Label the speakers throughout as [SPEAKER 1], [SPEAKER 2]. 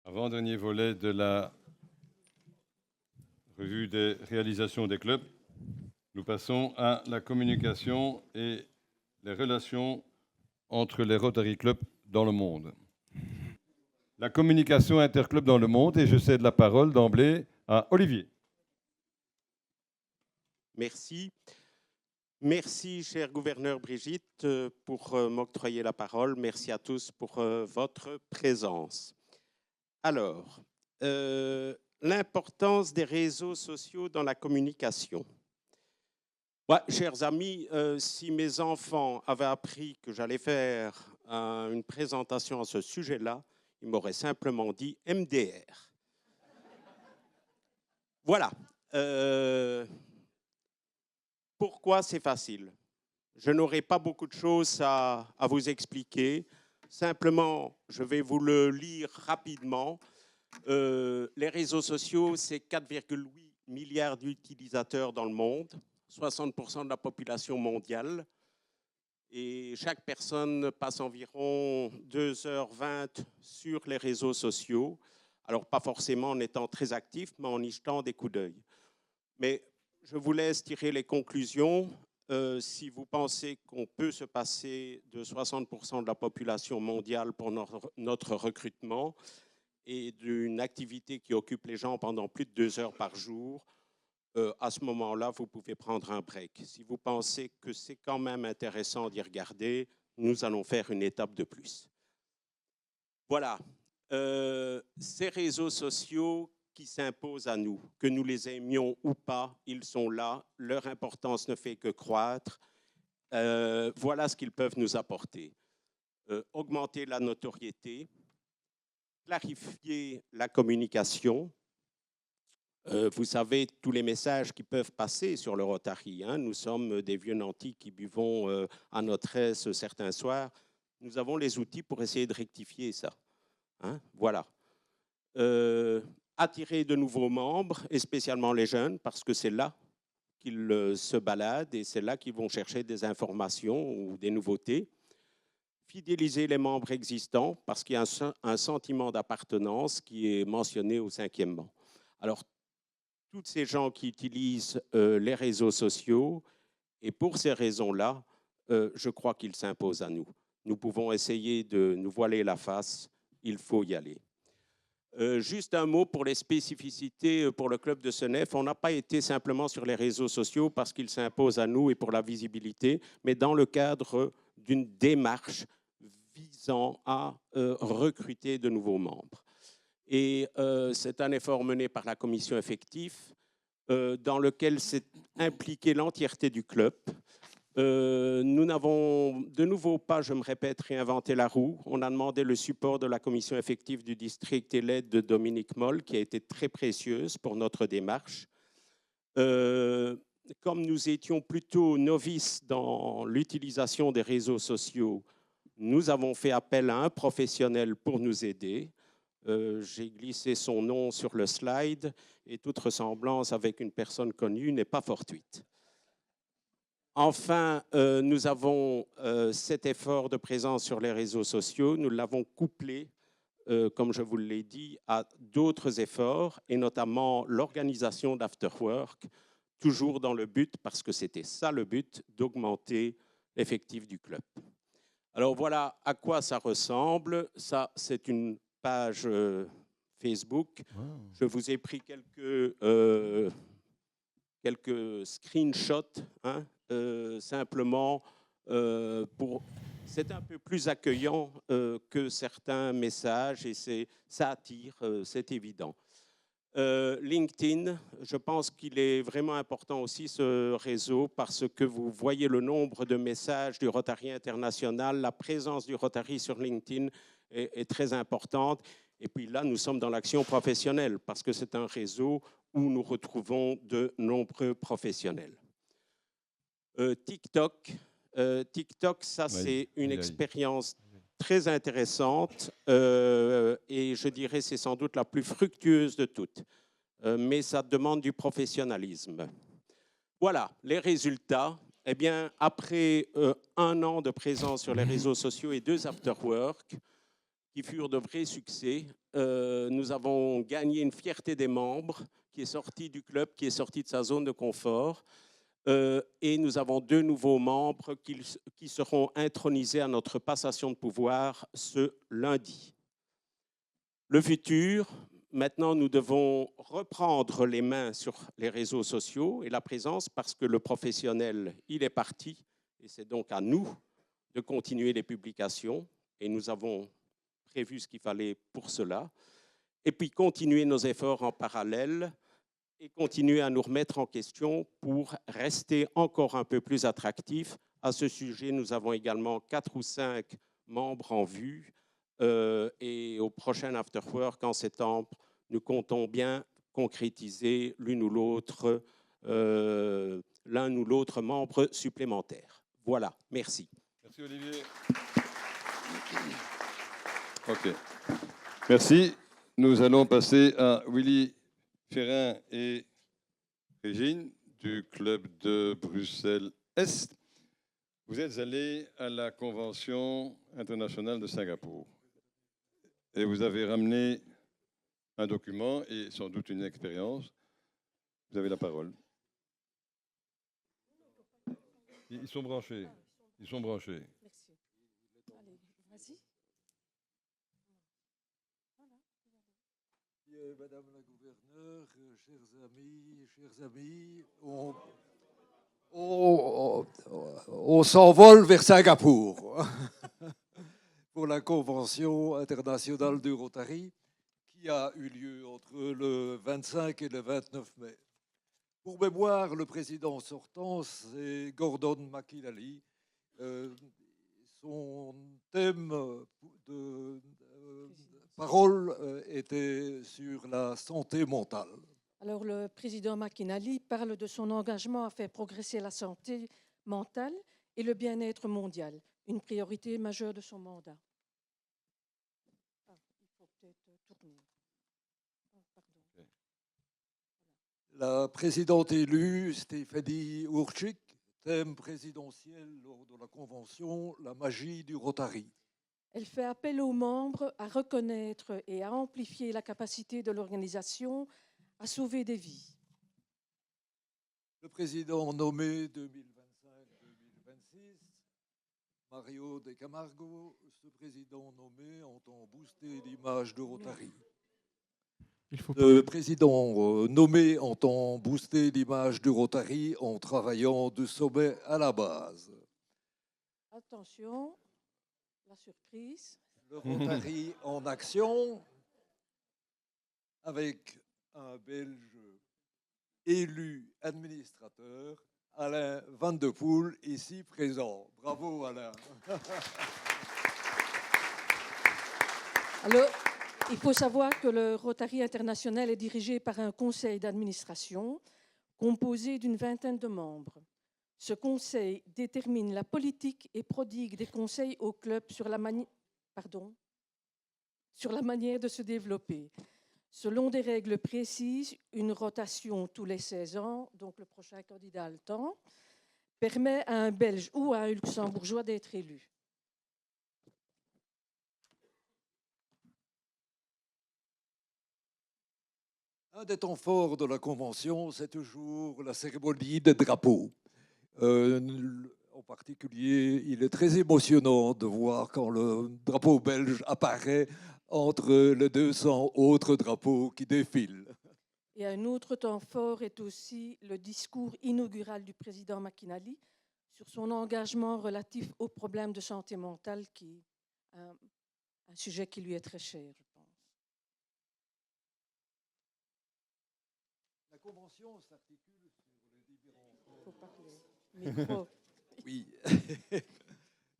[SPEAKER 1] Avant-dernier volet de la revue des réalisations des clubs. Nous passons à la communication et les relations entre les Rotary Clubs dans le monde. La communication interclub dans le monde, et je cède la parole d'emblée à Olivier.
[SPEAKER 2] Merci. Merci, cher gouverneur Brigitte, pour m'octroyer la parole. Merci à tous pour votre présence. Alors, l'importance des réseaux sociaux dans la communication. Ouais, chers amis, si mes enfants avaient appris que j'allais faire une présentation à ce sujet-là, ils m'auraient simplement dit MDR. Voilà. Pourquoi c'est facile? Je n'aurai pas beaucoup de choses à vous expliquer. Simplement, je vais vous le lire rapidement. Les réseaux sociaux, c'est 4,8 milliards d'utilisateurs dans le monde, 60% de la population mondiale. Et chaque personne passe environ 2h20 sur les réseaux sociaux. Alors, pas forcément en étant très actif, mais en y jetant des coups d'œil. Mais je vous laisse tirer les conclusions. Si vous pensez qu'on peut se passer de 60% de la population mondiale pour notre recrutement et d'une activité qui occupe les gens pendant plus de 2 heures par jour, à ce moment-là, vous pouvez prendre un break. Si vous pensez que c'est quand même intéressant d'y regarder, nous allons faire une étape de plus. Voilà. Ces réseaux sociaux qui s'imposent à nous, que nous les aimions ou pas, ils sont là, leur importance ne fait que croître. Voilà ce qu'ils peuvent nous apporter. Augmenter la notoriété, clarifier la communication. Vous savez, tous les messages qui peuvent passer sur le Rotary. Hein, nous sommes des vieux nantis qui buvons à notre aise certains soirs. Nous avons les outils pour essayer de rectifier ça. Hein, voilà. Attirer de nouveaux membres, et spécialement les jeunes, parce que c'est là qu'ils se baladent et c'est là qu'ils vont chercher des informations ou des nouveautés. Fidéliser les membres existants, parce qu'il y a un sentiment d'appartenance qui est mentionné au 5e banc. Alors, toutes ces gens qui utilisent les réseaux sociaux, et pour ces raisons-là, je crois qu'ils s'imposent à nous. Nous pouvons essayer de nous voiler la face, il faut y aller. Juste un mot pour les spécificités pour le club de Senef. On n'a pas été simplement sur les réseaux sociaux parce qu'ils s'imposent à nous et pour la visibilité, mais dans le cadre d'une démarche visant à recruter de nouveaux membres. Et c'est un effort mené par la commission effective dans lequel s'est impliquée l'entièreté du club. Nous n'avons de nouveau pas, je me répète, réinventé la roue. On a demandé le support de la commission effective du district et l'aide de Dominique Moll, qui a été très précieuse pour notre démarche. Comme nous étions plutôt novices dans l'utilisation des réseaux sociaux, nous avons fait appel à un professionnel pour nous aider. J'ai glissé son nom sur le slide et toute ressemblance avec une personne connue n'est pas fortuite. Enfin, nous avons cet effort de présence sur les réseaux sociaux, nous l'avons couplé, comme je vous l'ai dit, à d'autres efforts, et notamment l'organisation d'afterwork, toujours dans le but, parce que c'était ça le but, d'augmenter l'effectif du club. Alors voilà à quoi ça ressemble. Ça, c'est une page Facebook. Wow. Je vous ai pris quelques screenshots, hein, simplement pour... C'est un peu plus accueillant que certains messages et ça attire, c'est évident. LinkedIn, je pense qu'il est vraiment important aussi ce réseau parce que vous voyez le nombre de messages du Rotary International, la présence du Rotary sur LinkedIn est très importante. Et puis là, nous sommes dans l'action professionnelle parce que c'est un réseau où nous retrouvons de nombreux professionnels. TikTok, ça c'est une expérience très intéressante et je dirais c'est sans doute la plus fructueuse de toutes, mais ça demande du professionnalisme. Voilà, les résultats. Eh bien, après 1 an de présence sur les réseaux sociaux et 2 afterwork, qui furent de vrais succès. Nous avons gagné une fierté des membres qui est sortie du club, qui est sortie de sa zone de confort. Et nous avons 2 nouveaux membres qui seront intronisés à notre passation de pouvoir ce lundi. Le futur, maintenant nous devons reprendre les mains sur les réseaux sociaux et la présence parce que le professionnel, il est parti et c'est donc à nous de continuer les publications et nous avons prévu ce qu'il fallait pour cela. Et puis continuer nos efforts en parallèle et continuer à nous remettre en question pour rester encore un peu plus attractifs. À ce sujet, nous avons également 4 ou 5 membres en vue et au prochain Afterwork en septembre, nous comptons bien concrétiser l'un ou l'autre membre supplémentaire. Voilà, merci.
[SPEAKER 1] Merci Olivier. OK. Merci. Nous allons passer à Willy Ferrin et Régine du club de Bruxelles-Est. Vous êtes allés à la Convention internationale de Singapour et vous avez ramené un document et sans doute une expérience. Vous avez la parole. Ils sont branchés. Ils sont branchés.
[SPEAKER 3] Merci. Allez, vas-y.
[SPEAKER 4] Madame la gouverneure, chers amis, on s'envole vers Singapour pour la Convention internationale du Rotary qui a eu lieu entre le 25 et le 29 mai. Pour mémoire, le président sortant, c'est Gordon McInally. Son thème de parole était sur la santé mentale.
[SPEAKER 3] Alors, le président McInally parle de son engagement à faire progresser la santé mentale et le bien-être mondial, une priorité majeure de son mandat. Ah, il faut peut-être tourner. Oh, pardon.
[SPEAKER 1] Okay.
[SPEAKER 4] La présidente élue, Stéphanie Urchik, thème présidentiel lors de la convention, la magie du Rotary.
[SPEAKER 3] Elle fait appel aux membres à reconnaître et à amplifier la capacité de l'organisation à sauver des vies.
[SPEAKER 4] Le président nommé 2025-2026, Mario de Camargo, ce président nommé entend booster l'image de Rotary. Le président nommé entend booster l'image du Rotary en travaillant du sommet à la base.
[SPEAKER 3] Attention, la surprise.
[SPEAKER 4] Le Rotary en action avec un Belge élu administrateur, Alain Van de Poel, ici présent. Bravo Alain.
[SPEAKER 3] Alors, il faut savoir que le Rotary international est dirigé par un conseil d'administration composé d'une vingtaine de membres. Ce conseil détermine la politique et prodigue des conseils au club sur la manière de se développer. Selon des règles précises, une rotation tous les 16 ans, donc le prochain candidat a le temps, permet à un Belge ou à un Luxembourgeois d'être élu.
[SPEAKER 4] Un des temps forts de la Convention, c'est toujours la cérémonie des drapeaux. En particulier, il est très émotionnant de voir quand le drapeau belge apparaît entre les 200 autres drapeaux qui défilent.
[SPEAKER 3] Et un autre temps fort est aussi le discours inaugural du président McInally sur son engagement relatif aux problèmes de santé mentale, qui est un sujet qui lui est très cher, je pense.
[SPEAKER 4] La Convention s'articule sur les différents...
[SPEAKER 3] Il faut parler. Micro.
[SPEAKER 4] Oui.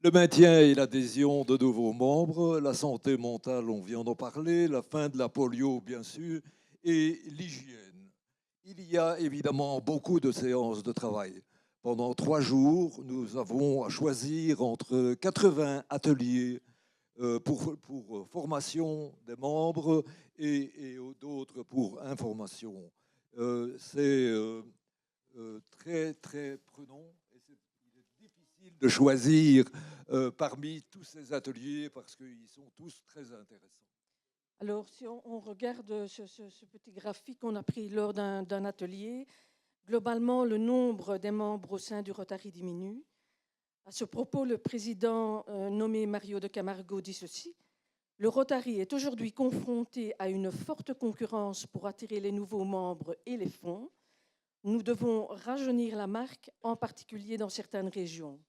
[SPEAKER 4] Le maintien et l'adhésion de nouveaux membres, la santé mentale, on vient d'en parler, la fin de la polio, bien sûr, et l'hygiène. Il y a évidemment beaucoup de séances de travail. Pendant 3 jours, nous avons à choisir entre 80 ateliers pour formation des membres et d'autres pour information. C'est très, très prenant et il est difficile de choisir parmi tous ces ateliers parce qu'ils sont tous très intéressants.
[SPEAKER 3] Alors, si on regarde ce petit graphique qu'on a pris lors d'un atelier, globalement, le nombre des membres au sein du Rotary diminue. À ce propos, le président nommé Mario de Camargo dit ceci: le Rotary est aujourd'hui confronté à une forte concurrence pour attirer les nouveaux membres et les fonds. Nous devons rajeunir la marque, en particulier dans certaines régions.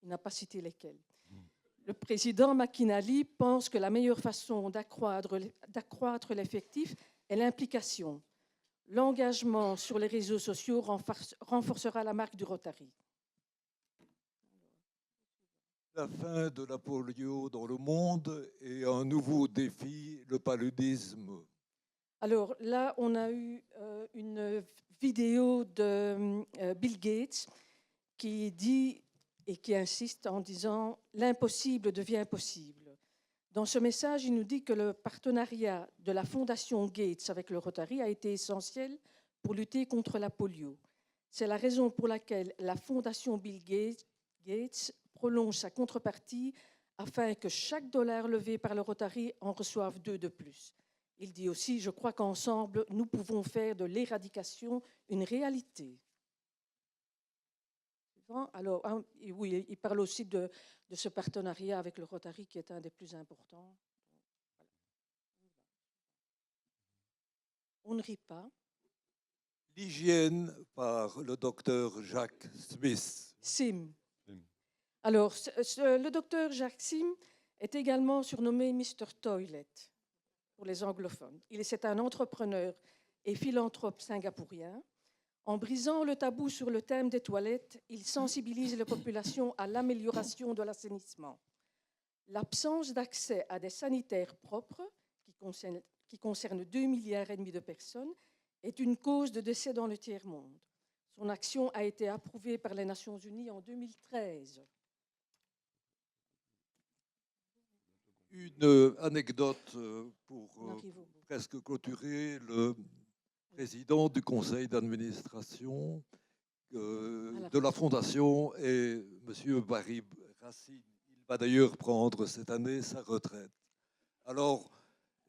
[SPEAKER 3] Il n'a pas cité lesquelles. Le président McInally pense que la meilleure façon d'accroître l'effectif est l'implication. L'engagement sur les réseaux sociaux renforcera la marque du Rotary.
[SPEAKER 4] La fin de la polio dans le monde et un nouveau défi, le paludisme.
[SPEAKER 3] Alors là, on a eu une vidéo de Bill Gates qui dit et qui insiste en disant « l'impossible devient possible ». Dans ce message, il nous dit que le partenariat de la Fondation Gates avec le Rotary a été essentiel pour lutter contre la polio. C'est la raison pour laquelle la Fondation Bill Gates prolonge sa contrepartie afin que chaque dollar levé par le Rotary en reçoive 2 de plus. Il dit aussi « je crois qu'ensemble, nous pouvons faire de l'éradication une réalité ». Alors, oui, il parle aussi de ce partenariat avec le Rotary qui est un des plus importants. On ne rit pas.
[SPEAKER 4] L'hygiène par le docteur Jacques Smith.
[SPEAKER 3] Sim. Alors, le docteur Jacques Sim est également surnommé Mr. Toilet pour les anglophones. C'est un entrepreneur et philanthrope singapourien. En brisant le tabou sur le thème des toilettes, il sensibilise les populations à l'amélioration de l'assainissement. L'absence d'accès à des sanitaires propres, qui concerne 2,5 milliards de personnes, est une cause de décès dans le tiers-monde. Son action a été approuvée par les Nations Unies en 2013.
[SPEAKER 4] Une anecdote pour presque clôturer. Le président du conseil d'administration de la Fondation est M. Barry Racine. Il va d'ailleurs prendre cette année sa retraite. Alors,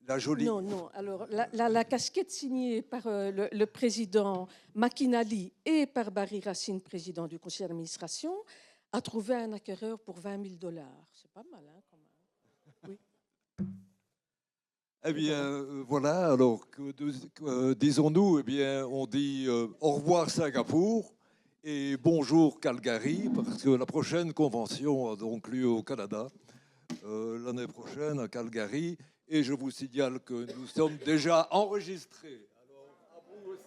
[SPEAKER 4] la jolie...
[SPEAKER 3] Non. Alors, la casquette signée par le président McInally et par Barry Racine, président du conseil d'administration, a trouvé un acquéreur pour $20 000. C'est pas mal, hein, quand même. Oui.
[SPEAKER 4] Eh bien, voilà, alors, disons-nous, eh bien, on dit au revoir Singapour et bonjour Calgary, parce que la prochaine convention a donc lieu au Canada, l'année prochaine à Calgary, et je vous signale que nous sommes déjà enregistrés. Alors, à vous aussi.